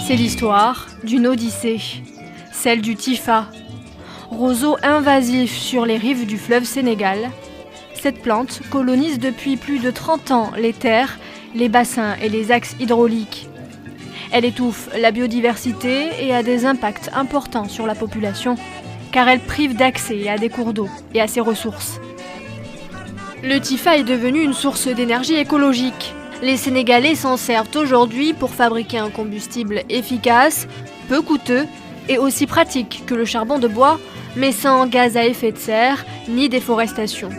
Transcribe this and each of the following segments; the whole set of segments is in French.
C'est l'histoire d'une odyssée, celle du Tifa, roseau invasif sur les rives du fleuve Sénégal. Cette plante colonise depuis plus de 30 ans les terres, les bassins et les axes hydrauliques. Elle étouffe la biodiversité et a des impacts importants sur la population, car elle prive d'accès à des cours d'eau et à ses ressources. Le Tifa est devenu une source d'énergie écologique. Les Sénégalais s'en servent aujourd'hui pour fabriquer un combustible efficace, peu coûteux et aussi pratique que le charbon de bois, mais sans gaz à effet de serre ni déforestation.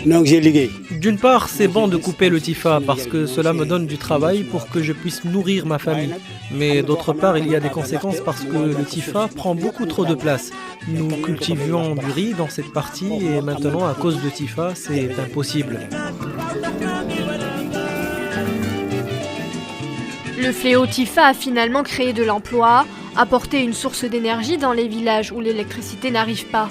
Donc j'ai ligué. D'une part, c'est bon de couper le Tifa parce que cela me donne du travail pour que je puisse nourrir ma famille. Mais d'autre part, il y a des conséquences parce que le Tifa prend beaucoup trop de place. Nous cultivions du riz dans cette partie et maintenant, à cause de Tifa, c'est impossible. Le fléau Tifa a finalement créé de l'emploi, apporté une source d'énergie dans les villages où l'électricité n'arrive pas.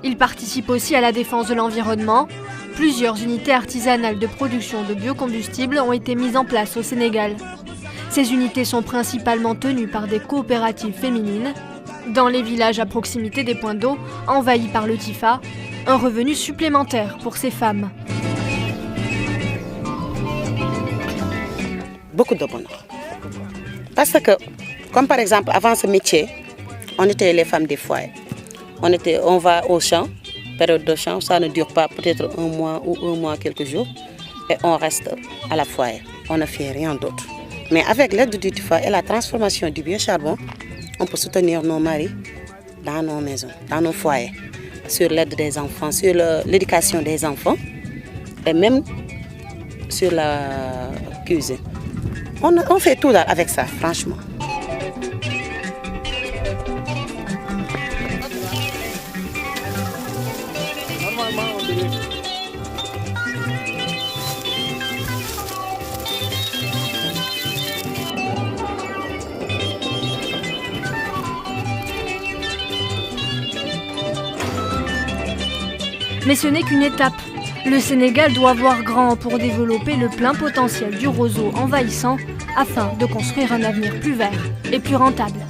Il participe aussi à la défense de l'environnement. Plusieurs unités artisanales de production de biocombustibles ont été mises en place au Sénégal. Ces unités sont principalement tenues par des coopératives féminines. Dans les villages à proximité des points d'eau envahis par le Tifa, un revenu supplémentaire pour ces femmes. Beaucoup de bonheur. Parce que, comme par exemple, avant ce métier, on était les femmes des foyers. On va au champ, période de champ, ça ne dure pas peut-être un mois, quelques jours, et on reste à la foyer. On ne fait rien d'autre. Mais avec l'aide du Tifa et la transformation du biocharbon, on peut soutenir nos maris dans nos maisons, dans nos foyers, sur l'aide des enfants, sur l'éducation des enfants, et même sur la cuisine. On fait tout avec ça, franchement. Mais ce n'est qu'une étape. Le Sénégal doit voir grand pour développer le plein potentiel du roseau envahissant afin de construire un avenir plus vert et plus rentable.